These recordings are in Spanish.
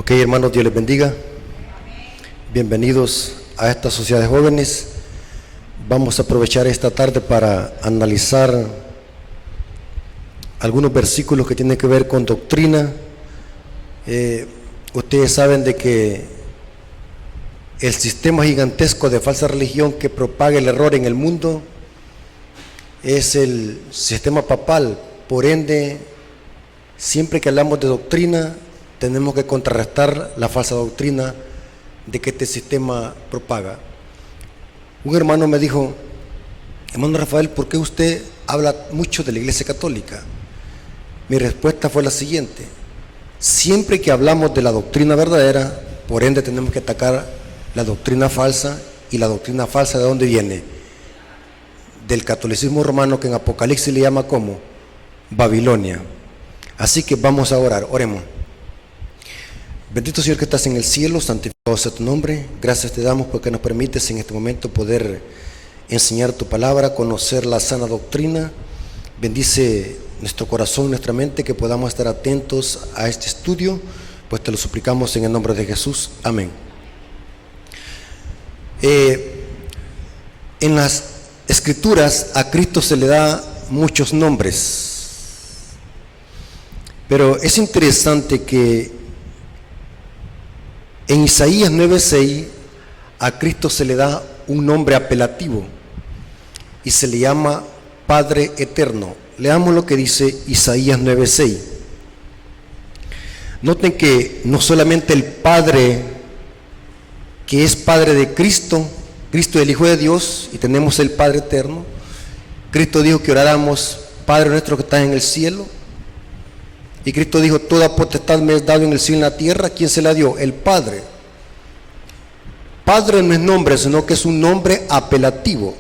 Ok, hermanos, Dios les bendiga. Bienvenidos a esta sociedad de jóvenes. Vamos a aprovechar esta tarde para analizar algunos versículos que tienen que ver con doctrina. Ustedes saben de que el sistema gigantesco de falsa religión que propaga el error en el mundo es el sistema papal. Por ende, siempre que hablamos de doctrina, tenemos que contrarrestar la falsa doctrina de que este sistema propaga. Un hermano me dijo: hermano Rafael, ¿por qué usted habla mucho de la Iglesia Católica? Mi respuesta fue la siguiente: siempre que hablamos de la doctrina verdadera, por ende tenemos que atacar la doctrina falsa. ¿Y la doctrina falsa de dónde viene? Del catolicismo romano, que en Apocalipsis le llama como Babilonia. Así que vamos a orar. Oremos. Bendito Señor que estás en el cielo, santificado sea tu nombre. Gracias te damos porque nos permites en este momento poder enseñar tu palabra, conocer la sana doctrina. Bendice nuestro corazón, nuestra mente, que podamos estar atentos a este estudio, pues te lo suplicamos en el nombre de Jesús. Amén. En las Escrituras a Cristo se le da muchos nombres, pero es interesante que en Isaías 9:6 a Cristo se le da un nombre apelativo y se le llama Padre Eterno. Leamos lo que dice Isaías 9:6. Noten que no solamente el Padre, que es Padre de Cristo, Cristo es el Hijo de Dios y tenemos el Padre Eterno. Cristo dijo que oráramos: Padre nuestro que estás en el cielo. Y Cristo dijo: toda potestad me es dado en el cielo y en la tierra. ¿Quién se la dio? El Padre. Padre no es nombre, sino que es un nombre apelativo.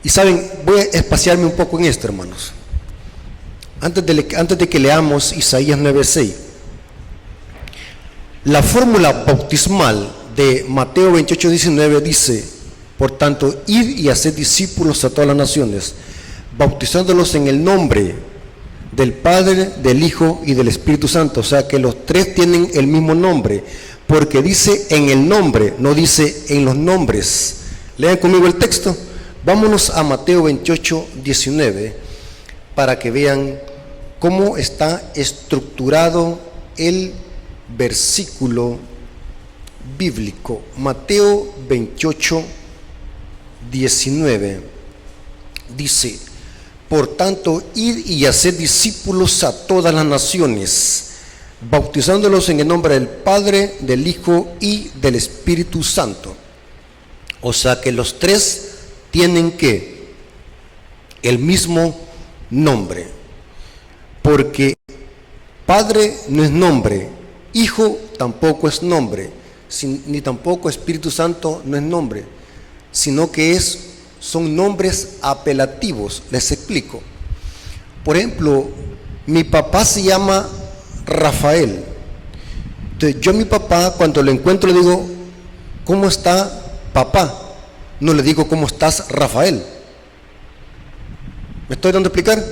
Y saben, voy a espaciarme un poco en esto, hermanos. Antes de que leamos Isaías 9:6, la fórmula bautismal de Mateo 28:19 dice: por tanto, id y haced discípulos a todas las naciones, bautizándolos en el nombre del Padre, del Hijo y del Espíritu Santo. O sea que los tres tienen el mismo nombre, porque dice en el nombre, no dice en los nombres. Lean conmigo el texto. Vámonos a Mateo 28:19 para que vean cómo está estructurado el versículo bíblico. Mateo 28:19 dice: por tanto, id y haced discípulos a todas las naciones, bautizándolos en el nombre del Padre, del Hijo y del Espíritu Santo. O sea que los tres tienen que el mismo nombre, porque Padre no es nombre, Hijo tampoco es nombre, ni tampoco Espíritu Santo no es nombre, sino que son nombres apelativos. Les explico. Por ejemplo, mi papá se llama Rafael. Entonces yo a mi papá, cuando lo encuentro, le digo: ¿cómo está papá? No le digo: ¿cómo estás, Rafael? ¿Me estoy dando a explicar?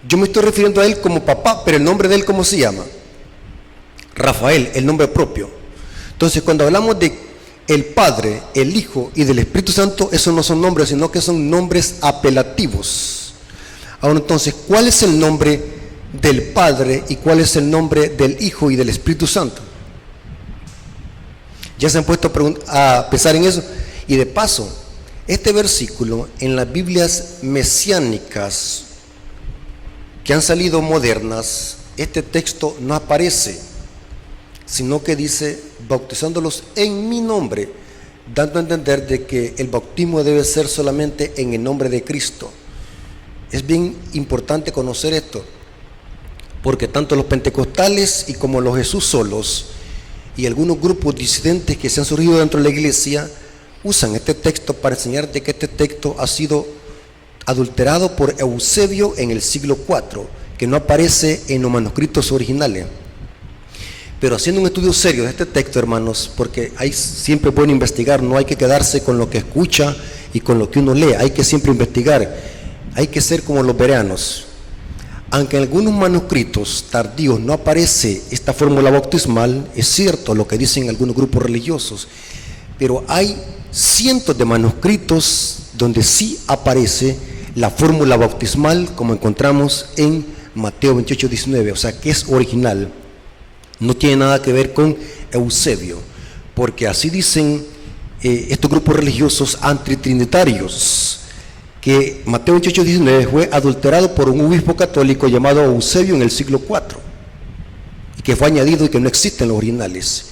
Yo me estoy refiriendo a él como papá, pero el nombre de él, ¿cómo se llama? Rafael, el nombre propio. Entonces, cuando hablamos de el Padre, el Hijo y del Espíritu Santo, esos no son nombres, sino que son nombres apelativos. Ahora entonces, ¿cuál es el nombre del Padre y cuál es el nombre del Hijo y del Espíritu Santo? ¿Ya se han puesto a pensar en eso? Y de paso, este versículo en las Biblias mesiánicas que han salido modernas, este texto no aparece, sino que dice: bautizándolos en mi nombre, dando a entender de que el bautismo debe ser solamente en el nombre de Cristo. Es bien importante conocer esto, porque tanto los pentecostales y como los Jesús solos y algunos grupos disidentes que se han surgido dentro de la iglesia usan este texto para enseñarte que este texto ha sido adulterado por Eusebio en el siglo IV, que no aparece en los manuscritos originales. Pero haciendo un estudio serio de este texto, hermanos, porque siempre es bueno investigar, no hay que quedarse con lo que escucha y con lo que uno lee, hay que siempre investigar, hay que ser como los bereanos. Aunque en algunos manuscritos tardíos no aparece esta fórmula bautismal, es cierto lo que dicen algunos grupos religiosos, pero hay cientos de manuscritos donde sí aparece la fórmula bautismal, como encontramos en Mateo 28, 19, o sea que es original, no tiene nada que ver con Eusebio, porque así dicen estos grupos religiosos antitrinitarios, que Mateo 28, 19 fue adulterado por un obispo católico llamado Eusebio en el siglo IV, y que fue añadido y que no existen los originales.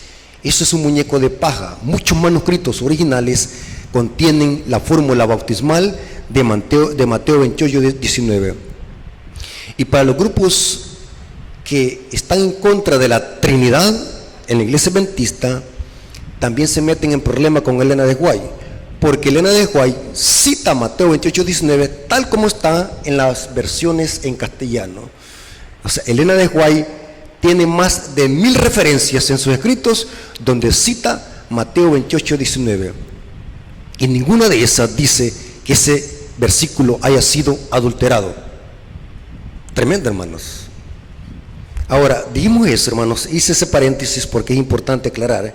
Eso es un muñeco de paja. Muchos manuscritos originales contienen la fórmula bautismal de Mateo 28, 19. Y para los grupos que están en contra de la Trinidad en la Iglesia Adventista, también se meten en problema con Elena de White, porque Elena de White cita Mateo 28, 19 tal como está en las versiones en castellano. O sea, Elena de White tiene más de 1000 referencias en sus escritos donde cita Mateo 28, 19. Y ninguna de esas dice que ese versículo haya sido adulterado. Tremendo, hermanos. Ahora, dijimos eso, hermanos, hice ese paréntesis porque es importante aclarar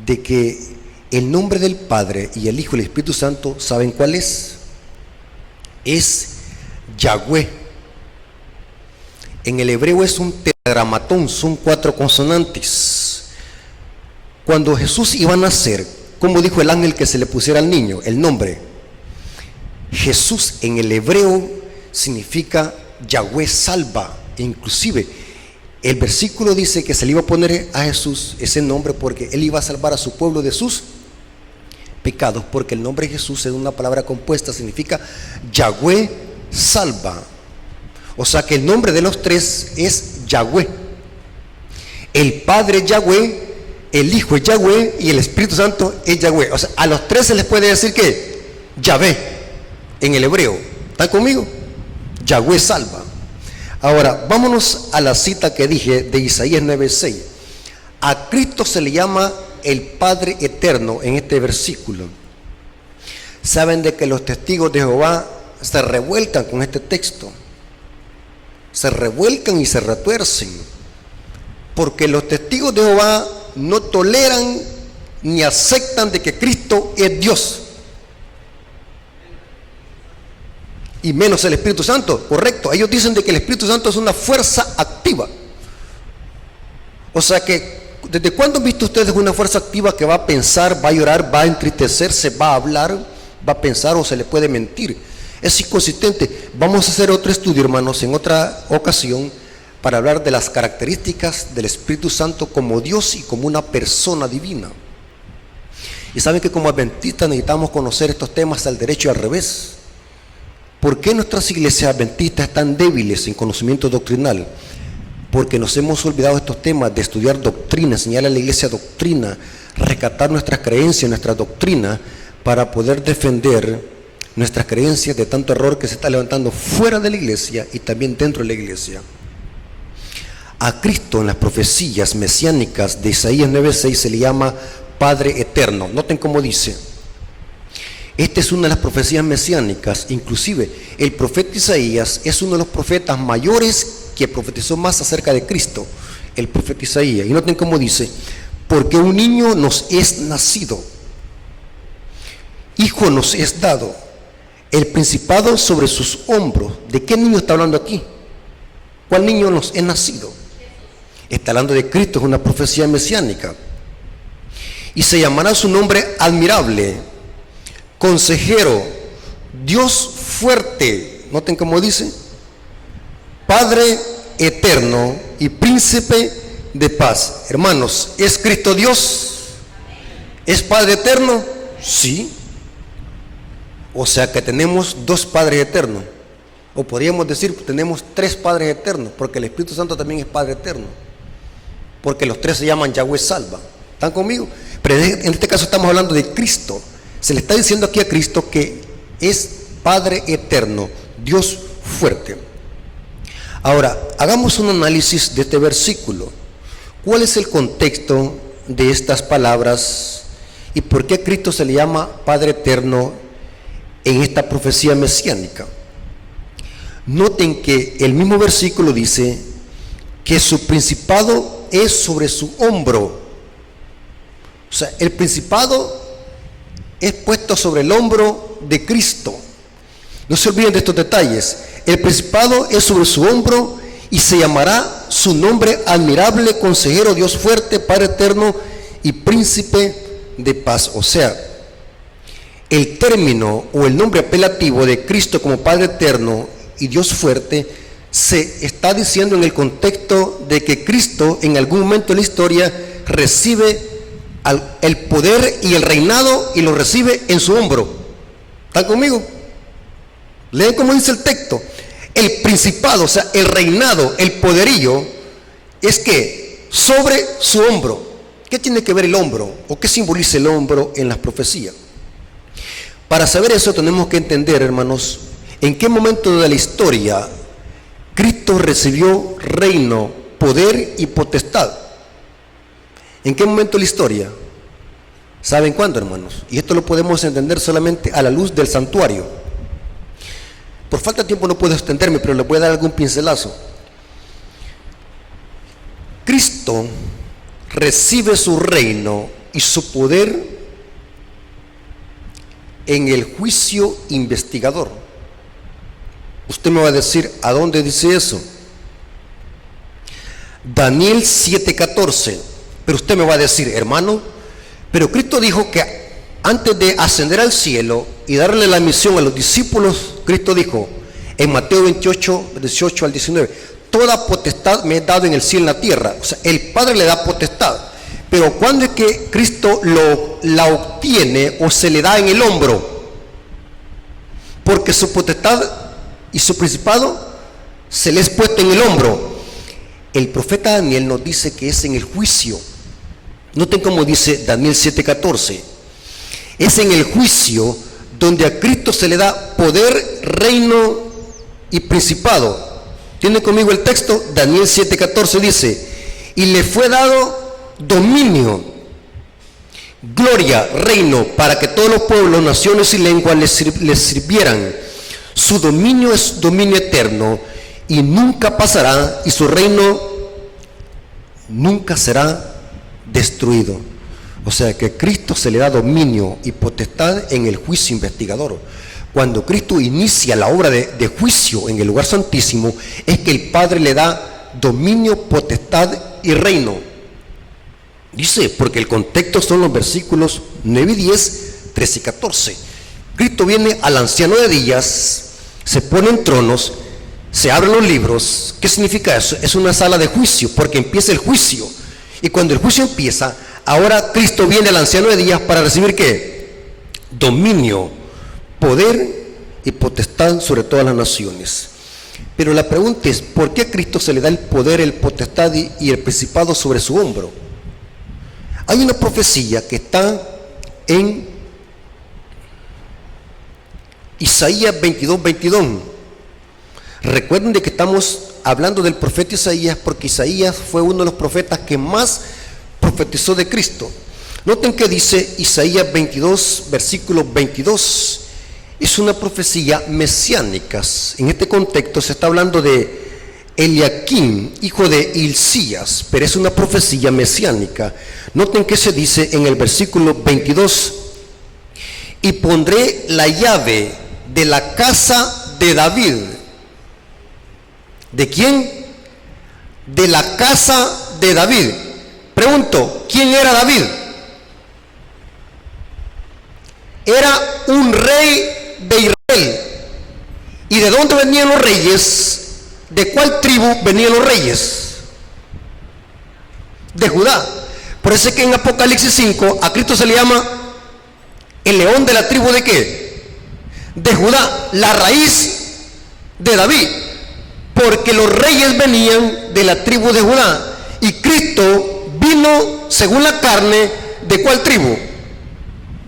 de que el nombre del Padre y el Hijo y el Espíritu Santo, ¿saben cuál es? Es Yahweh. En el hebreo es un tetragramatón, son 4 consonantes. Cuando Jesús iba a nacer, ¿cómo dijo el ángel que se le pusiera al niño? El nombre. Jesús en el hebreo significa Yahweh salva. Inclusive el versículo dice que se le iba a poner a Jesús ese nombre porque él iba a salvar a su pueblo de sus pecados, porque el nombre de Jesús es una palabra compuesta, significa Yahweh salva. O sea que el nombre de los tres es Yahweh. El Padre es Yahweh, el Hijo es Yahweh y el Espíritu Santo es Yahweh. O sea, a los tres se les puede decir que Yahvé en el hebreo. ¿Están conmigo? Yahweh salva. Ahora, vámonos a la cita que dije de Isaías 9:6. A Cristo se le llama el Padre eterno en este versículo. Saben de que los testigos de Jehová se revuelcan con este texto. Se revuelcan y se retuercen. Porque los testigos de Jehová no toleran ni aceptan de que Cristo es Dios. Y menos el Espíritu Santo, correcto. Ellos dicen de que el Espíritu Santo es una fuerza activa. O sea que, ¿desde cuándo han visto ustedes una fuerza activa que va a pensar, va a llorar, va a entristecerse, va a hablar, va a pensar o se le puede mentir? Es inconsistente. Vamos a hacer otro estudio, hermanos, en otra ocasión, para hablar de las características del Espíritu Santo como Dios y como una persona divina. Y saben que como adventistas necesitamos conocer estos temas al derecho y al revés. ¿Por qué nuestras iglesias adventistas están débiles en conocimiento doctrinal? Porque nos hemos olvidado de estos temas, de estudiar doctrina, enseñar a la iglesia doctrina, rescatar nuestras creencias, nuestra doctrina, para poder defender nuestras creencias de tanto error que se está levantando fuera de la iglesia y también dentro de la iglesia. A Cristo en las profecías mesiánicas de Isaías 9:6 se le llama Padre eterno. Noten cómo dice. Esta es una de las profecías mesiánicas. Inclusive el profeta Isaías es uno de los profetas mayores que profetizó más acerca de Cristo, el profeta Isaías. Y noten cómo dice: porque un niño nos es nacido, hijo nos es dado, el principado sobre sus hombros. ¿De qué niño está hablando aquí? ¿Cuál niño nos es nacido? Está hablando de Cristo, es una profecía mesiánica. Y se llamará su nombre admirable, consejero, Dios fuerte. Noten cómo dice: Padre eterno y príncipe de paz. Hermanos, ¿es Cristo Dios? ¿Es Padre eterno? Sí. O sea que tenemos 2 Padres eternos. O podríamos decir que tenemos 3 Padres eternos, porque el Espíritu Santo también es Padre eterno. Porque los 3 se llaman Yahweh salva. ¿Están conmigo? Pero en este caso estamos hablando de Cristo. Se le está diciendo aquí a Cristo que es Padre eterno, Dios fuerte. Ahora, hagamos un análisis de este versículo. ¿Cuál es el contexto de estas palabras y por qué a Cristo se le llama Padre eterno en esta profecía mesiánica? Noten que el mismo versículo dice que su principado es sobre su hombro. O sea, el principado es puesto sobre el hombro de Cristo. No se olviden de estos detalles. El principado es sobre su hombro y se llamará su nombre admirable, consejero, Dios fuerte, Padre eterno y príncipe de paz. O sea, el término o el nombre apelativo de Cristo como Padre eterno y Dios fuerte se está diciendo en el contexto de que Cristo en algún momento de la historia recibe el poder y el reinado y lo recibe en su hombro. ¿Están conmigo? Leen cómo dice el texto. El principado, o sea, el reinado, el poderío, es que sobre su hombro. ¿Qué tiene que ver el hombro? ¿O qué simboliza el hombro en las profecías? Para saber eso tenemos que entender, hermanos, en qué momento de la historia Cristo recibió reino, poder y potestad. ¿En qué momento de la historia? ¿Saben cuándo, hermanos? Y esto lo podemos entender solamente a la luz del santuario. Por falta de tiempo no puedo extenderme, pero les voy a dar algún pincelazo. Cristo recibe su reino y su poder en el juicio investigador. Usted me va a decir, ¿a dónde dice eso? Daniel 7:14. Pero usted me va a decir, hermano, pero Cristo dijo que antes de ascender al cielo y darle la misión a los discípulos, Cristo dijo en Mateo 28, 18 al 19, toda potestad me he dado en el cielo y en la tierra. O sea, el Padre le da potestad. Pero ¿cuándo es que Cristo la obtiene o se le da en el hombro? Porque su potestad y su principado se le es puesto en el hombro. El profeta Daniel nos dice que es en el juicio. Noten cómo dice Daniel 7:14. Es en el juicio donde a Cristo se le da poder, reino y principado. ¿Tienen conmigo el texto? Daniel 7:14 dice, y le fue dado dominio, gloria, reino, para que todos los pueblos, naciones y lenguas les sirvieran. Su dominio es dominio eterno y nunca pasará, y su reino nunca será destruido. O sea que a Cristo se le da dominio y potestad en el juicio investigador. Cuando Cristo inicia la obra de juicio en el lugar santísimo, es que el Padre le da dominio, potestad y reino. Dice, porque el contexto son los versículos 9 y 10, 13 y 14. Cristo viene al anciano de días, se pone en tronos, se abren los libros. ¿Qué significa eso? Es una sala de juicio, porque empieza el juicio. Y cuando el juicio empieza, ahora Cristo viene al anciano de días para recibir ¿qué? Dominio, poder y potestad sobre todas las naciones. Pero la pregunta es, ¿por qué a Cristo se le da el poder, el potestad y el principado sobre su hombro? Hay una profecía que está en Isaías 22:22. Recuerden de que estamos hablando del profeta Isaías, porque Isaías fue uno de los profetas que más profetizó de Cristo. Noten que dice Isaías 22, versículo 22. Es una profecía mesiánica. En este contexto se está hablando de Eliaquim, hijo de Hilcías, pero es una profecía mesiánica. Noten que se dice en el versículo 22, y pondré la llave de la casa de David. ¿De quién? De la casa de David. Pregunto, ¿quién era David? Era un rey de Israel. ¿Y de dónde venían los reyes? ¿De cuál tribu venían los reyes? De Judá. Por eso es que en Apocalipsis 5 a Cristo se le llama el león de la tribu ¿de qué? De Judá, la raíz de David, porque los reyes venían de la tribu de Judá y Cristo vino según la carne. ¿De cuál tribu?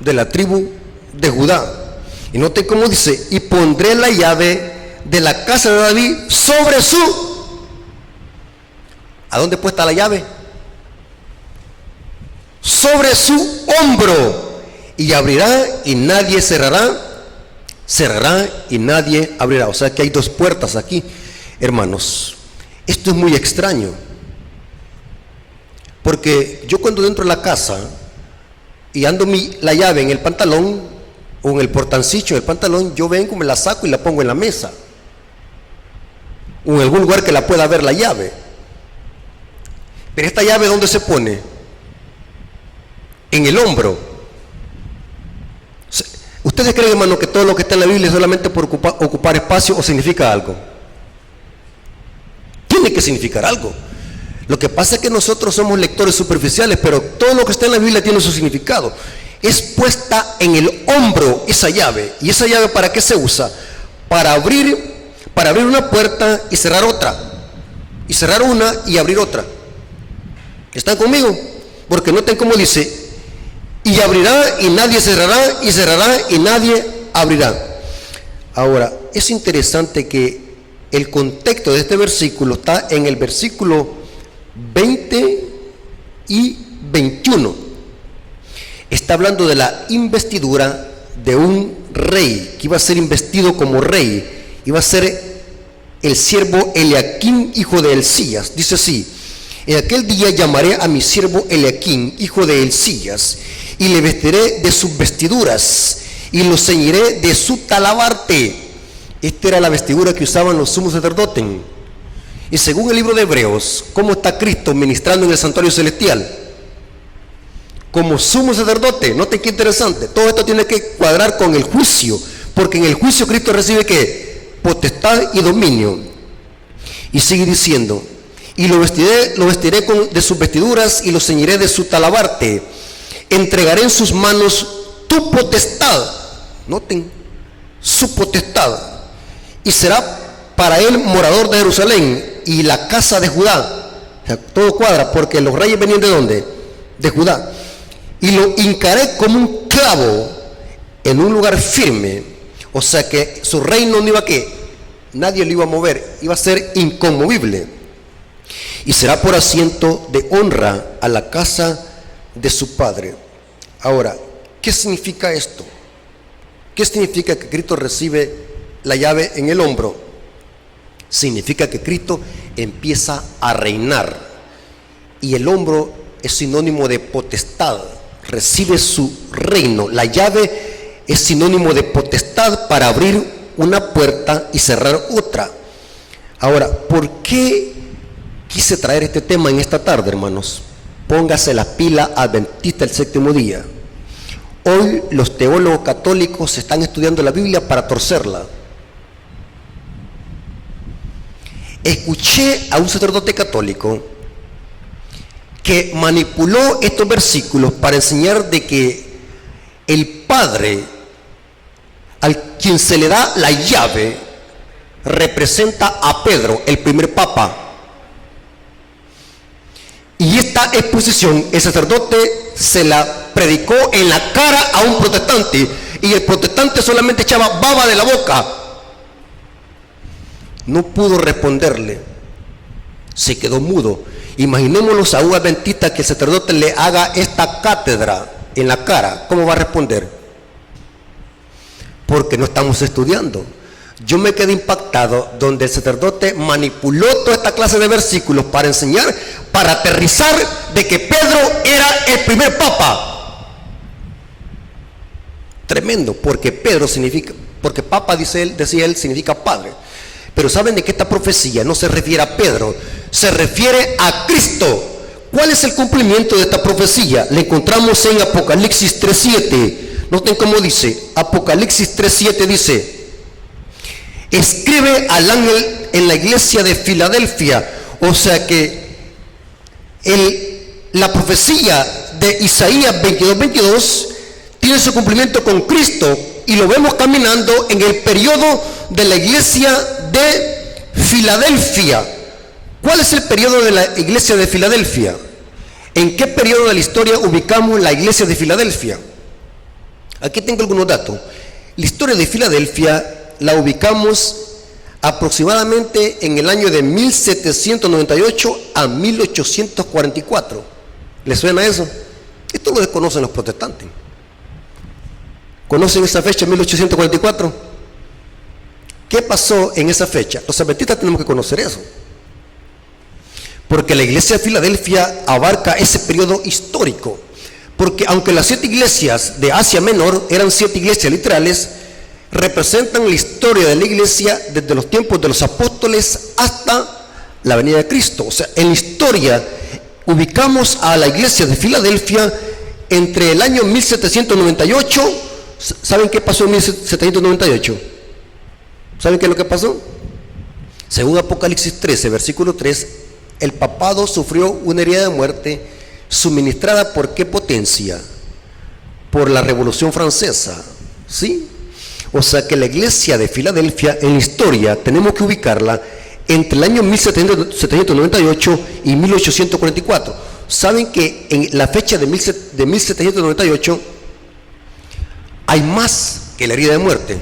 De la tribu de Judá. Y noten cómo dice, y pondré la llave de la casa de David sobre su... ¿A dónde puesta la llave? Sobre su hombro, y abrirá y nadie cerrará, cerrará y nadie abrirá. O sea que hay dos puertas aquí, hermanos. Esto es muy extraño, porque yo cuando entro a la casa y ando la llave en el pantalón o en el portancillo del pantalón, yo vengo, me la saco y la pongo en la mesa o en algún lugar que la pueda ver la llave. Pero esta llave, ¿dónde se pone? En el hombro. ¿Ustedes creen, hermano, que todo lo que está en la Biblia es solamente por ocupar espacio o significa algo? Tiene que significar algo. Lo que pasa es que nosotros somos lectores superficiales, pero todo lo que está en la Biblia tiene su significado. Es puesta en el hombro esa llave. ¿Y esa llave para qué se usa? Para abrir una puerta y cerrar otra. Y cerrar una y abrir otra. ¿Están conmigo? Porque noten cómo dice: y abrirá y nadie cerrará, y cerrará y nadie abrirá. Ahora, es interesante que el contexto de este versículo está en el versículo 20 y 21. Está hablando de la investidura de un rey, que iba a ser investido como rey. Iba a ser el siervo Eliaquim, hijo de Hilcías. Dice así: en aquel día llamaré a mi siervo Eliaquim, hijo de Hilcías, y le vestiré de sus vestiduras, y lo ceñiré de su talabarte. Esta era la vestidura que usaban los sumos sacerdotes. Y según el libro de Hebreos, ¿cómo está Cristo ministrando en el santuario celestial? Como sumo sacerdote. Noten qué interesante. Todo esto tiene que cuadrar con el juicio, porque en el juicio Cristo recibe ¿qué? Potestad y dominio. Y sigue diciendo: y lo vestiré de sus vestiduras, y lo ceñiré de su talabarte. Entregaré en sus manos tu potestad. Noten, su potestad. Y será para él morador de Jerusalén y la casa de Judá. O sea, todo cuadra, porque los reyes venían ¿de dónde? De Judá. Y lo hincaré como un clavo en un lugar firme. O sea que su reino no iba a ¿qué? Nadie lo iba a mover, iba a ser inconmovible. Y será por asiento de honra a la casa de su padre. Ahora, ¿qué significa esto? ¿Qué significa que Cristo recibe la llave en el hombro? Significa que Cristo empieza a reinar. Y el hombro es sinónimo de potestad. Recibe su reino. La llave es sinónimo de potestad para abrir una puerta y cerrar otra. Ahora, ¿por qué quise traer este tema en esta tarde, hermanos? Póngase la pila adventista del séptimo día. Hoy los teólogos católicos están estudiando la Biblia para torcerla. Escuché a un sacerdote católico que manipuló estos versículos para enseñar de que el Padre, al quien se le da la llave, representa a Pedro, el primer papa. Y esta exposición el sacerdote se la predicó en la cara a un protestante, y el protestante solamente echaba baba de la boca. No pudo responderle, se quedó mudo. Imaginémonos a un adventista que el sacerdote le haga esta cátedra en la cara. ¿Cómo va a responder? Porque no estamos estudiando. Yo me quedé impactado donde el sacerdote manipuló toda esta clase de versículos para enseñar, para aterrizar de que Pedro era el primer papa. Tremendo, porque Pedro significa, porque papa, decía él, significa padre. Pero saben de que esta profecía no se refiere a Pedro, se refiere a Cristo. ¿Cuál es el cumplimiento de esta profecía? La encontramos en Apocalipsis 3:7. Noten cómo dice. Apocalipsis 3:7 dice: escribe al ángel en la iglesia de Filadelfia. O sea que la profecía de Isaías 22:22 tiene su cumplimiento con Cristo, y lo vemos caminando en el periodo de la iglesia de Filadelfia. ¿Cuál es el periodo de la iglesia de Filadelfia? ¿En qué periodo de la historia ubicamos la iglesia de Filadelfia? Aquí tengo algunos datos. La historia de Filadelfia la ubicamos aproximadamente en el año de 1798 a 1844. ¿Les suena eso? Esto lo desconocen los protestantes. ¿Conocen esa fecha, 1844? ¿Qué pasó en esa fecha? Los adventistas tenemos que conocer eso, porque la iglesia de Filadelfia abarca ese periodo histórico. Porque aunque las 7 iglesias de Asia Menor eran 7 iglesias literales, representan la historia de la iglesia desde los tiempos de los apóstoles hasta la venida de Cristo. O sea, en la historia ubicamos a la iglesia de Filadelfia entre el año 1798. ¿Saben qué pasó en 1798? ¿Saben qué es lo que pasó? Según Apocalipsis 13, versículo 3, el papado sufrió una herida de muerte suministrada por qué potencia? Por la Revolución Francesa, ¿sí? O sea que la iglesia de Filadelfia en la historia tenemos que ubicarla entre el año 1798 y 1844. Saben que en la fecha de 1798 hay más que la herida de muerte.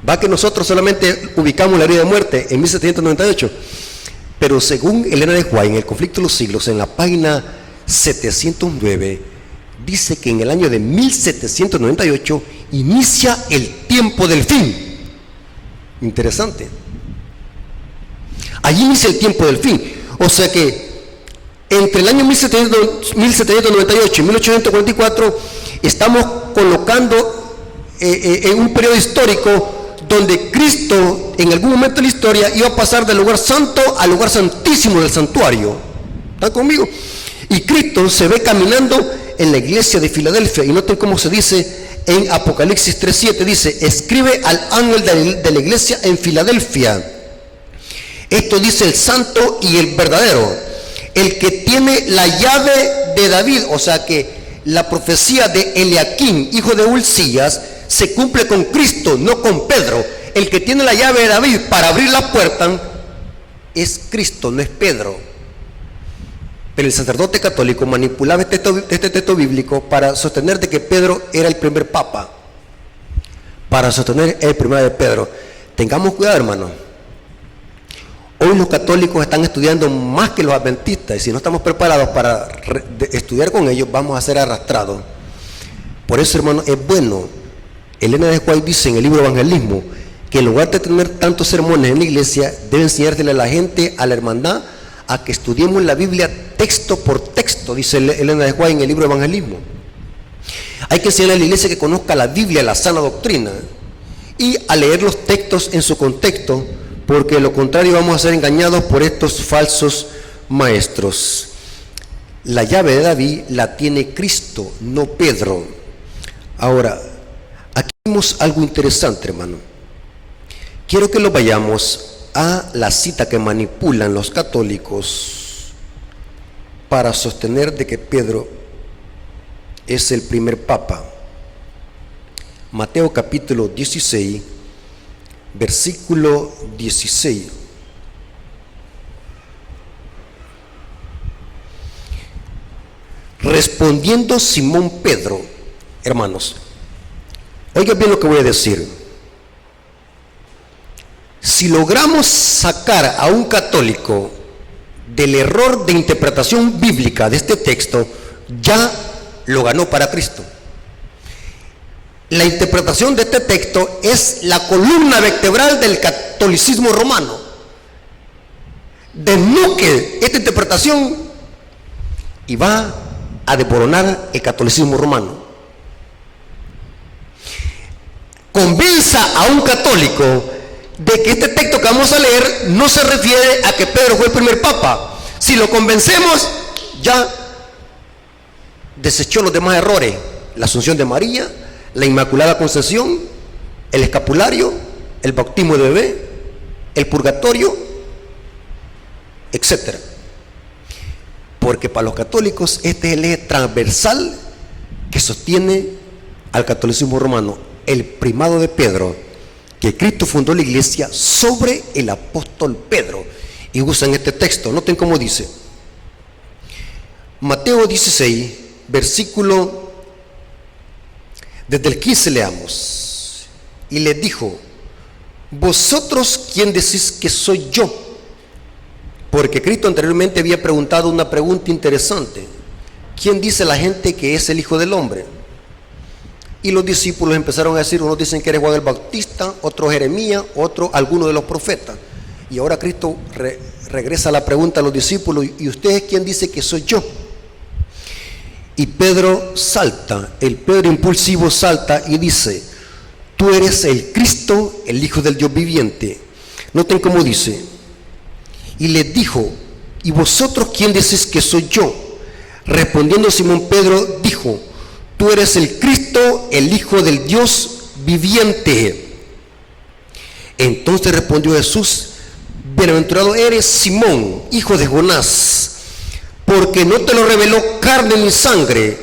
Va que nosotros solamente ubicamos la herida de muerte en 1798, pero según Elena de White en el Conflicto de los Siglos, en la página 709, dice que en el año de 1798 inicia el tiempo del fin. Interesante. Allí inicia el tiempo del fin. O sea que entre el año 1798 y 1844 estamos colocando en un periodo histórico donde Cristo en algún momento de la historia iba a pasar del lugar santo al lugar santísimo del santuario. ¿Están conmigo? Y Cristo se ve caminando en la iglesia de Filadelfia, y noten cómo se dice en Apocalipsis 3:7, dice: escribe al ángel de la iglesia en Filadelfia, esto dice el santo y el verdadero, el que tiene la llave de David. O sea que la profecía de Eliaquim, hijo de Ulcías, se cumple con Cristo, no con Pedro. El que tiene la llave de David para abrir la puerta es Cristo, no es Pedro. Pero el sacerdote católico manipulaba este texto bíblico para sostener de que Pedro era el primer papa, para sostener el primero de Pedro. Tengamos cuidado, hermano. Hoy los católicos están estudiando más que los adventistas, y si no estamos preparados para estudiar con ellos, vamos a ser arrastrados. Por eso, hermano, es bueno. Elena de White dice en el libro Evangelismo que en lugar de tener tantos sermones en la iglesia, debe enseñársele a la gente, a la hermandad, a que estudiemos la Biblia texto por texto, dice Elena de White en el libro Evangelismo. Hay que enseñarle a la iglesia que conozca la Biblia, la sana doctrina, y a leer los textos en su contexto, porque de lo contrario vamos a ser engañados por estos falsos maestros. La llave de David la tiene Cristo, no Pedro. Ahora, aquí vemos algo interesante, hermano. Quiero que lo vayamos a la cita que manipulan los católicos para sostener de que Pedro es el primer papa. Mateo capítulo 16, versículo 16. Respondiendo Simón Pedro, hermanos, oigan bien lo que voy a decir. Si logramos sacar a un católico del error de interpretación bíblica de este texto, ya lo ganó para Cristo. La interpretación de este texto es la columna vertebral del catolicismo romano. Desnuque esta interpretación y va a desboronar el catolicismo romano. Convenza a un católico de que este texto que vamos a leer no se refiere a que Pedro fue el primer papa. Si lo convencemos, ya desechó los demás errores: la Asunción de María, la Inmaculada Concepción, el escapulario, el bautismo de bebé, el purgatorio, etc. Porque para los católicos este es el eje transversal que sostiene al catolicismo romano: el primado de Pedro, que Cristo fundó la iglesia sobre el apóstol Pedro. Y usan este texto, noten cómo dice. Mateo 16, versículo, desde el 15 leamos. Y les dijo: ¿vosotros quién decís que soy yo? Porque Cristo anteriormente había preguntado una pregunta interesante: ¿quién dice la gente que es el Hijo del Hombre? Y los discípulos empezaron a decir, unos dicen que eres Juan el Bautista, otros Jeremías, otros algunos de los profetas. Y ahora Cristo regresa a la pregunta a los discípulos, ¿y ustedes quién dice que soy yo? Y Pedro salta, el Pedro impulsivo salta y dice, tú eres el Cristo, el Hijo del Dios viviente. Noten cómo dice, y les dijo, ¿y vosotros quién decís que soy yo? Respondiendo Simón Pedro dijo, tú eres el Cristo, el Hijo del Dios viviente. Entonces respondió Jesús, bienaventurado eres Simón, hijo de Jonás, porque no te lo reveló carne ni sangre,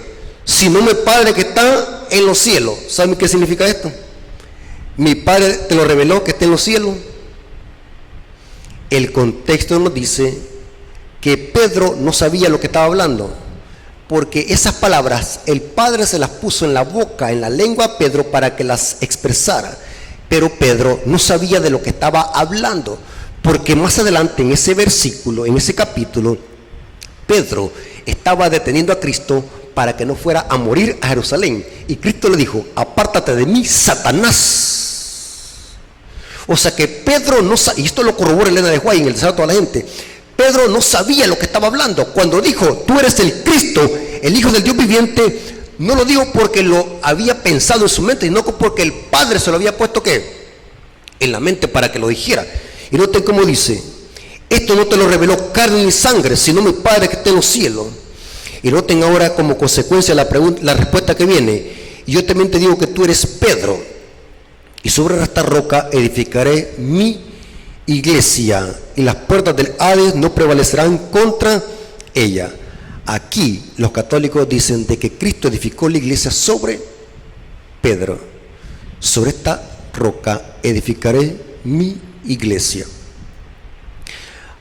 sino mi Padre que está en los cielos. ¿Saben qué significa esto? Mi Padre te lo reveló que está en los cielos. El contexto nos dice que Pedro no sabía lo que estaba hablando, porque esas palabras el Padre se las puso en la boca, en la lengua a Pedro para que las expresara, pero Pedro no sabía de lo que estaba hablando, porque más adelante en ese versículo, en ese capítulo, Pedro estaba deteniendo a Cristo para que no fuera a morir a Jerusalén, y Cristo le dijo, apártate de mí, Satanás. O sea que Pedro no sabía, y esto lo corrobora Elena de White en el deseo de toda la gente, Pedro no sabía lo que estaba hablando. Cuando dijo, tú eres el Cristo, el Hijo del Dios viviente, no lo dijo porque lo había pensado en su mente, sino porque el Padre se lo había puesto, ¿qué?, en la mente para que lo dijera. Y noten cómo dice, esto no te lo reveló carne ni sangre, sino mi Padre que está en los cielos. Y noten ahora como consecuencia la respuesta que viene, y yo también te digo que tú eres Pedro, y sobre esta roca edificaré mi iglesia, y las puertas del Hades no prevalecerán contra ella. Aquí los católicos dicen de que Cristo edificó la iglesia sobre Pedro. Sobre esta roca edificaré mi iglesia.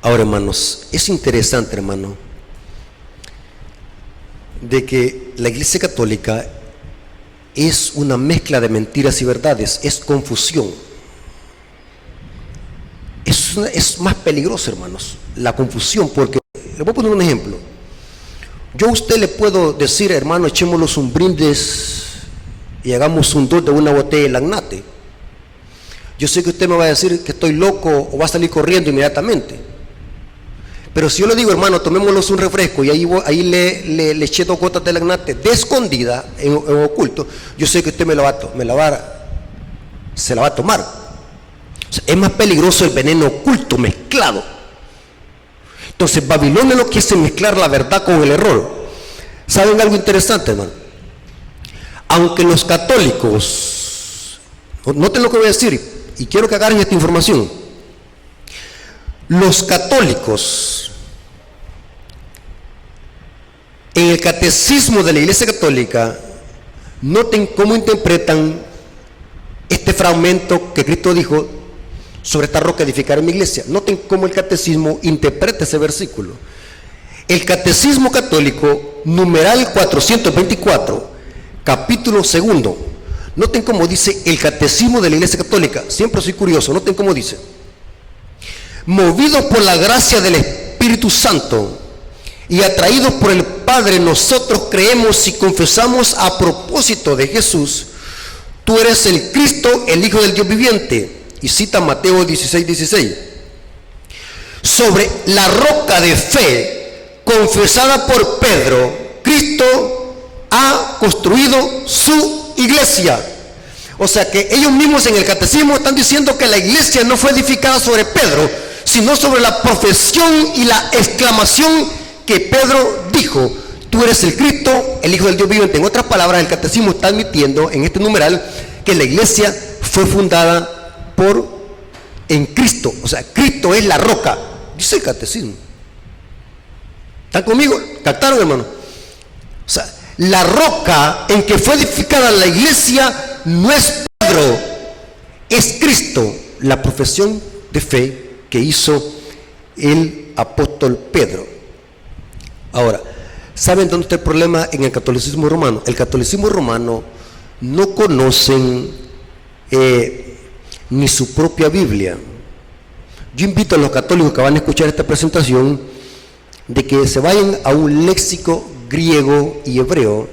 Ahora, hermanos, es interesante, hermano, de que la iglesia católica es una mezcla de mentiras y verdades, es confusión. Es más peligroso, hermanos, la confusión, porque le voy a poner un ejemplo. Yo a usted le puedo decir, hermano, echémoslos un brindis y hagamos un dos de una botella de Lagnate. Yo sé que usted me va a decir que estoy loco o va a salir corriendo inmediatamente. Pero si yo le digo, hermano, tomémoslos un refresco y ahí le eché 2 gotas de Lagnate de escondida, en oculto, yo sé que usted se la va a tomar. O sea, es más peligroso el veneno oculto, mezclado. Entonces, Babilonia lo quiere mezclar la verdad con el error. ¿Saben algo interesante, hermano? Aunque los católicos, noten lo que voy a decir, y quiero que agarren esta información. Los católicos, en el catecismo de la Iglesia Católica, noten cómo interpretan este fragmento que Cristo dijo, sobre esta roca edificaré mi iglesia. Noten cómo el catecismo interpreta ese versículo. El catecismo católico, numeral 424, capítulo 2. Noten cómo dice el catecismo de la Iglesia Católica. Siempre soy curioso, noten cómo dice. Movidos por la gracia del Espíritu Santo y atraídos por el Padre, nosotros creemos y confesamos a propósito de Jesús, tú eres el Cristo, el Hijo del Dios viviente. Y cita Mateo 16:16. Sobre la roca de fe confesada por Pedro, Cristo ha construido su iglesia. O sea que ellos mismos en el catecismo están diciendo que la iglesia no fue edificada sobre Pedro, sino sobre la profesión y la exclamación que Pedro dijo, tú eres el Cristo, el Hijo del Dios viviente. En otras palabras, el catecismo está admitiendo en este numeral que la iglesia fue fundada en Cristo. O sea, Cristo es la roca, dice el catecismo. ¿Están conmigo? ¿Captaron, hermano? O sea, la roca en que fue edificada la iglesia no es Pedro, es Cristo, la profesión de fe que hizo el apóstol Pedro. Ahora, ¿saben dónde está el problema en el catolicismo romano? El catolicismo romano no conocen ni su propia Biblia. Yo invito a los católicos que van a escuchar esta presentación de que se vayan a un léxico griego y hebreo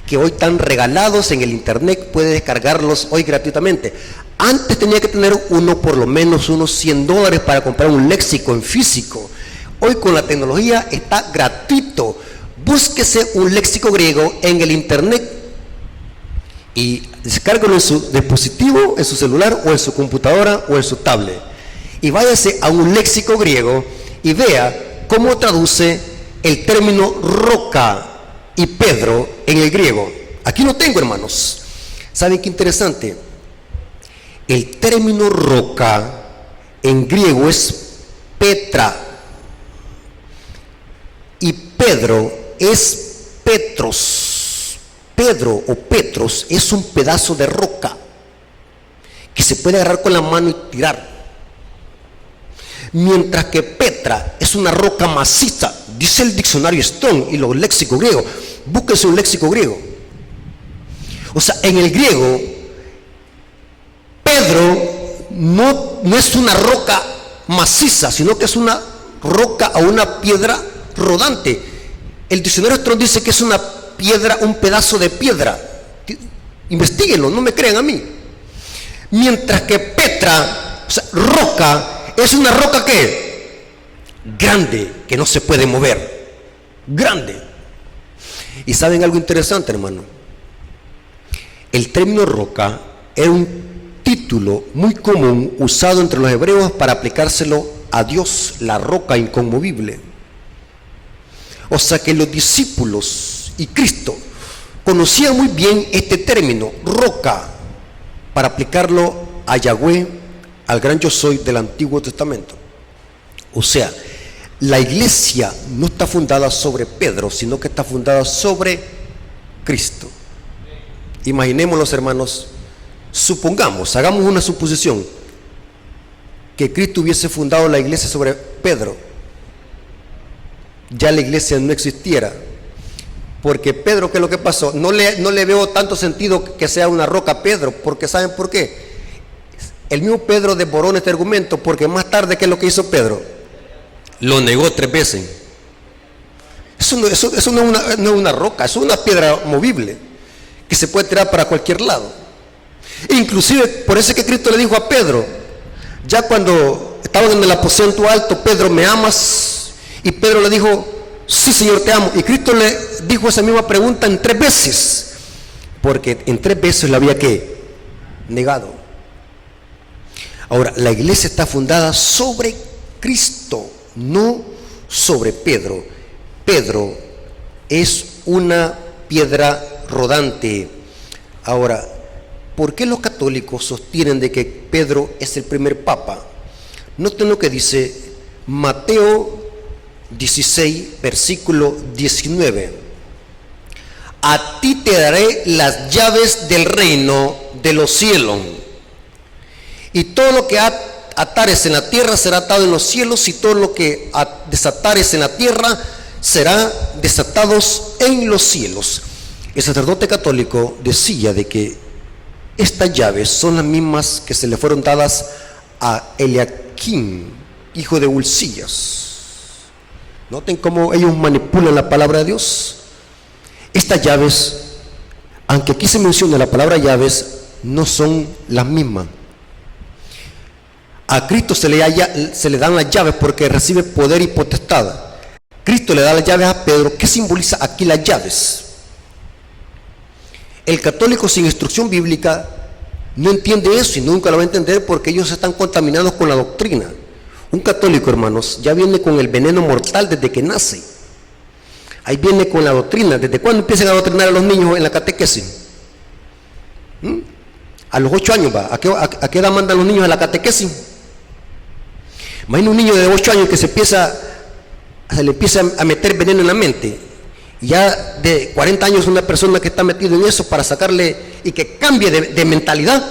que hoy están regalados en el internet, puede descargarlos hoy gratuitamente. Antes tenía que tener uno, por lo menos unos $100 para comprar un léxico en físico. Hoy con la tecnología está gratuito. Búsquese un léxico griego en el internet y descárguelo en su dispositivo, en su celular o en su computadora o en su tablet. Y váyase a un léxico griego y vea cómo traduce el término roca y Pedro en el griego. Aquí lo tengo, hermanos. ¿Saben qué interesante? El término roca en griego es Petra y Pedro es Petros. Pedro o Petros es un pedazo de roca que se puede agarrar con la mano y tirar, mientras que Petra es una roca maciza, dice el diccionario Strong y los léxicos griegos. Búsquense un léxico griego. O sea, en el griego Pedro no es una roca maciza, sino que es una roca o una piedra rodante. El diccionario Strong dice que es una piedra, un pedazo de piedra. Investíguenlo, no me crean a mí. Mientras que Petra, o sea, roca, es una roca que grande, que no se puede mover, grande. Y saben algo interesante, hermano, el término roca es un título muy común usado entre los hebreos para aplicárselo a Dios, la roca inconmovible. O sea que los discípulos y Cristo conocían muy bien este término, roca, para aplicarlo a Yahweh, al gran yo soy del Antiguo Testamento. O sea, la iglesia no está fundada sobre Pedro, sino que está fundada sobre Cristo. Imaginémoslo, hermanos, supongamos, hagamos una suposición, que Cristo hubiese fundado la iglesia sobre Pedro. Ya la iglesia no existiera, porque Pedro, ¿qué es lo que pasó? No le veo tanto sentido que sea una roca Pedro, porque ¿saben por qué? El mismo Pedro devoró este argumento, porque más tarde, ¿qué es lo que hizo Pedro? Lo negó 3 veces. Eso no es una roca, eso es una piedra movible que se puede tirar para cualquier lado. Inclusive, por eso es que Cristo le dijo a Pedro, ya cuando estaban en el aposento alto: Pedro, ¿me amas? Y Pedro le dijo: sí, Señor, te amo. Y Cristo le dijo esa misma pregunta en 3 veces, porque en 3 veces lo había que negado. Ahora, la iglesia está fundada sobre Cristo, no sobre Pedro. Pedro es una piedra rodante. Ahora, ¿por qué los católicos sostienen de que Pedro es el primer papa? Noten lo que dice Mateo 16, versículo 19. A ti te daré las llaves del reino de los cielos, y todo lo que atares en la tierra será atado en los cielos, y todo lo que desatares en la tierra será desatados en los cielos. El sacerdote católico decía de que estas llaves son las mismas que se le fueron dadas a Eliaquim, hijo de Ulcías. Noten cómo ellos manipulan la palabra de Dios. Estas llaves, aunque aquí se menciona la palabra llaves, no son las mismas. A Cristo se le dan las llaves porque recibe poder y potestad. Cristo le da las llaves a Pedro. ¿Qué simboliza aquí las llaves? El católico sin instrucción bíblica no entiende eso y nunca lo va a entender, porque ellos están contaminados con la doctrina. Un católico, hermanos, ya viene con el veneno mortal desde que nace. Ahí viene con la doctrina. ¿Desde cuándo empiezan a adoctrinar a los niños en la catequesis? A los 8 años, ¿va? ¿A qué edad mandan los niños a la catequesis? Imagina un niño de 8 años que se le empieza a meter veneno en la mente. Ya de 40 años una persona que está metido en eso, para sacarle y que cambie de mentalidad,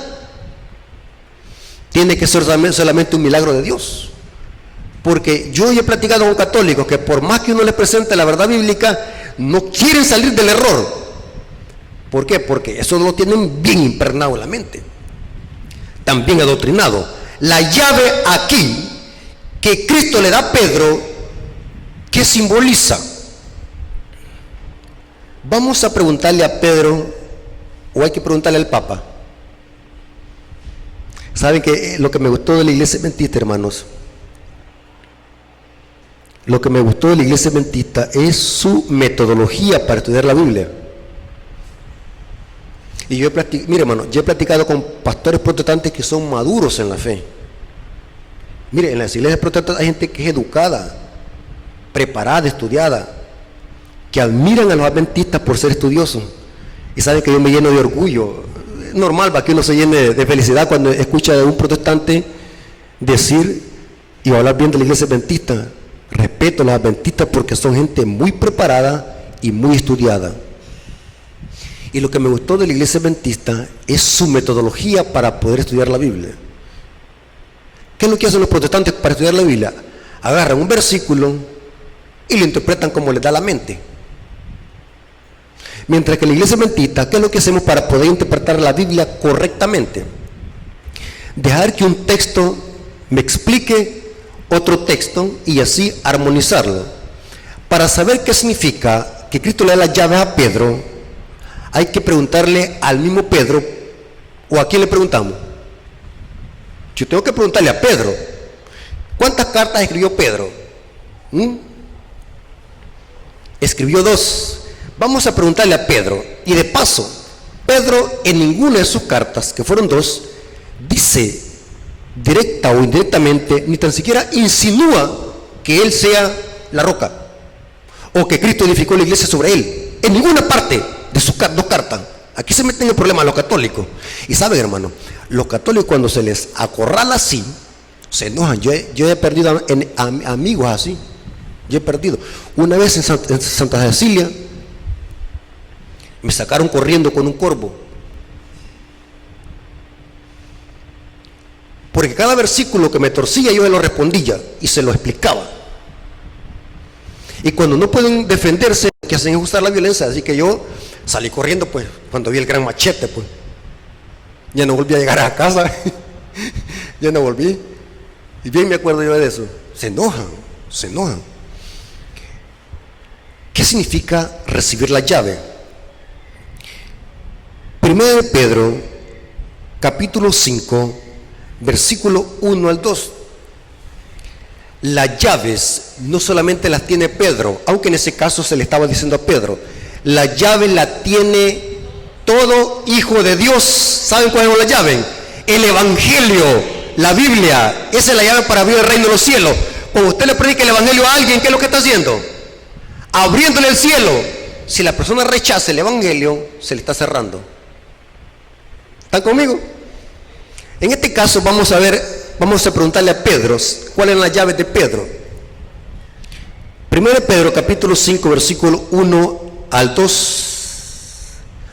tiene que ser solamente un milagro de Dios. Porque yo he platicado con católicos que por más que uno les presente la verdad bíblica, no quieren salir del error. ¿Por qué? Porque eso lo tienen bien impregnado en la mente, también adoctrinado. La llave aquí que Cristo le da a Pedro, ¿qué simboliza? Vamos a preguntarle a Pedro, o hay que preguntarle al Papa. Saben que lo que me gustó de la iglesia adventista, hermanos, lo que me gustó de la iglesia adventista es su metodología para estudiar la Biblia. Y mire, hermano, yo he platicado con pastores protestantes que son maduros en la fe. Mire, en las iglesias protestantes hay gente que es educada, preparada, estudiada, que admiran a los adventistas por ser estudiosos. Y saben que yo me lleno de orgullo. Es normal, va, que uno se llene de felicidad cuando escucha a un protestante decir y hablar bien de la iglesia adventista. Respeto a los adventistas porque son gente muy preparada y muy estudiada. Y lo que me gustó de la iglesia adventista es su metodología para poder estudiar la Biblia. ¿Qué es lo que hacen los protestantes para estudiar la Biblia? Agarran un versículo y lo interpretan como les da la mente. Mientras que la iglesia adventista, ¿qué es lo que hacemos para poder interpretar la Biblia correctamente? Dejar que un texto me explique otro texto y así armonizarlo. Para saber qué significa que Cristo le da las llaves a Pedro, hay que preguntarle al mismo Pedro, o a quién le preguntamos. Yo tengo que preguntarle a Pedro, ¿cuántas cartas escribió Pedro? Escribió 2. Vamos a preguntarle a Pedro, y de paso, Pedro en ninguna de sus cartas, que fueron 2, dice directa o indirectamente, ni tan siquiera insinúa que él sea la roca, o que Cristo edificó la iglesia sobre él. En ninguna parte de sus 2 cartas. Aquí se meten el problema los católicos. Y saben, hermano, los católicos cuando se les acorrala así, se enojan. Yo he perdido amigos así. Yo he perdido. Una vez en Santa Cecilia, me sacaron corriendo con un corvo. Porque cada versículo que me torcía yo se lo respondía y se lo explicaba. Y cuando no pueden defenderse, lo que hacen es usar la violencia. Así que yo salí corriendo, pues, cuando vi el gran machete, pues. Ya no volví a llegar a casa. Ya no volví. Y bien me acuerdo yo de eso. Se enojan, se enojan. ¿Qué significa recibir la llave? Primero de Pedro, capítulo 5, versículo 1 al 2. Las llaves no solamente las tiene Pedro, aunque en ese caso se le estaba diciendo a Pedro, la llave la tiene todo hijo de Dios. ¿Saben cuál es la llave? El Evangelio, la Biblia. Esa es la llave para abrir el reino de los cielos. Cuando usted le predica el Evangelio a alguien, ¿qué es lo que está haciendo? Abriéndole el cielo. Si la persona rechaza el Evangelio, se le está cerrando. ¿Están conmigo? En este caso vamos a preguntarle a Pedro, ¿cuáles son las llaves de Pedro? Primero de Pedro, capítulo 5, versículo 1 al 2.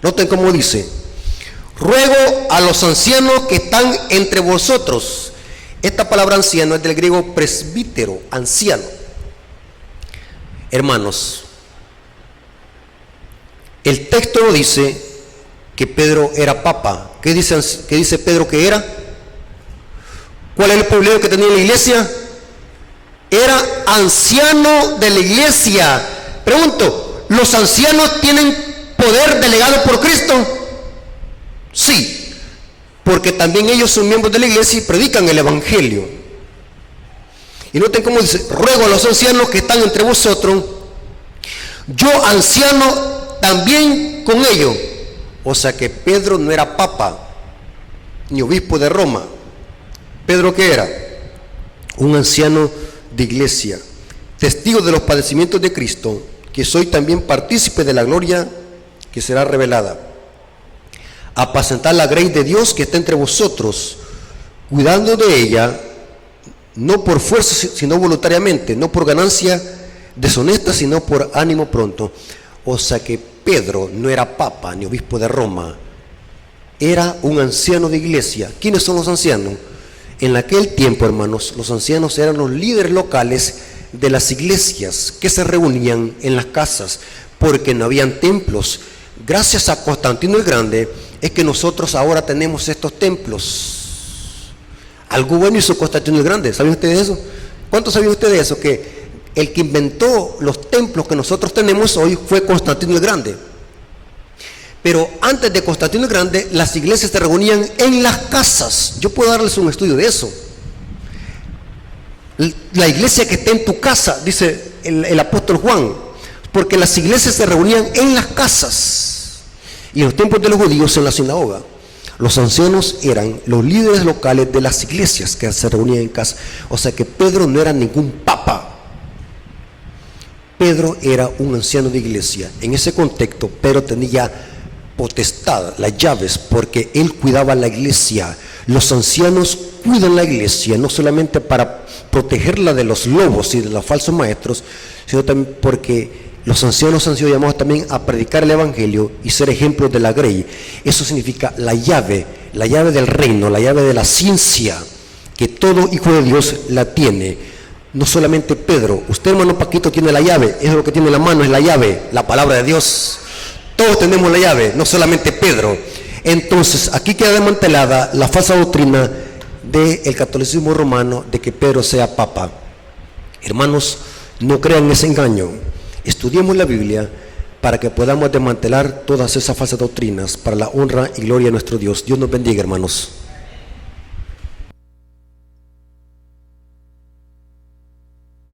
Noten cómo dice: ruego a los ancianos que están entre vosotros. Esta palabra anciano es del griego presbítero, anciano. Hermanos, el texto no dice que Pedro era papa. ¿Qué dice Pedro que era? ¿Cuál es el problema que tenía en la iglesia? Era anciano de la iglesia. Pregunto, ¿los ancianos tienen poder delegado por Cristo? Sí, porque también ellos son miembros de la iglesia y predican el Evangelio. Y noten cómo dice: ruego a los ancianos que están entre vosotros, yo anciano también con ellos. O sea que Pedro no era papa ni obispo de Roma. ¿Pedro qué era? Un anciano de iglesia, testigo de los padecimientos de Cristo, que soy también partícipe de la gloria que será revelada. Apacentar la grey de Dios que está entre vosotros, cuidando de ella, no por fuerza sino voluntariamente, no por ganancia deshonesta sino por ánimo pronto. O sea que Pedro no era papa ni obispo de Roma, era un anciano de iglesia. ¿Quiénes son los ancianos? En aquel tiempo, hermanos, los ancianos eran los líderes locales de las iglesias que se reunían en las casas, porque no habían templos. Gracias a Constantino el Grande es que nosotros ahora tenemos estos templos. Algo bueno hizo Constantino el Grande. ¿Saben ustedes eso? ¿Cuántos saben ustedes eso? Que el que inventó los templos que nosotros tenemos hoy fue Constantino el Grande. Pero antes de Constantino el Grande, las iglesias se reunían en las casas. Yo puedo darles un estudio de eso. La iglesia que está en tu casa, dice el apóstol Juan, porque las iglesias se reunían en las casas. Y en los tiempos de los judíos en la sinagoga. Los ancianos eran los líderes locales de las iglesias que se reunían en casa. O sea que Pedro no era ningún papa. Pedro era un anciano de iglesia. En ese contexto, Pedro tenía potestad, las llaves, porque él cuidaba la iglesia. Los ancianos cuidan la iglesia, no solamente para protegerla de los lobos y de los falsos maestros, sino también porque los ancianos han sido llamados también a predicar el evangelio y ser ejemplos de la grey. Eso significa la llave del reino, la llave de la ciencia, que todo hijo de Dios la tiene. No solamente Pedro. Usted, hermano Paquito, tiene la llave. Es lo que tiene en la mano, es la llave, la palabra de Dios. Todos tenemos la llave, no solamente Pedro. Entonces, aquí queda desmantelada la falsa doctrina del catolicismo romano de que Pedro sea papa. Hermanos, no crean en ese engaño. Estudiemos la Biblia para que podamos desmantelar todas esas falsas doctrinas para la honra y gloria de nuestro Dios. Dios nos bendiga, hermanos.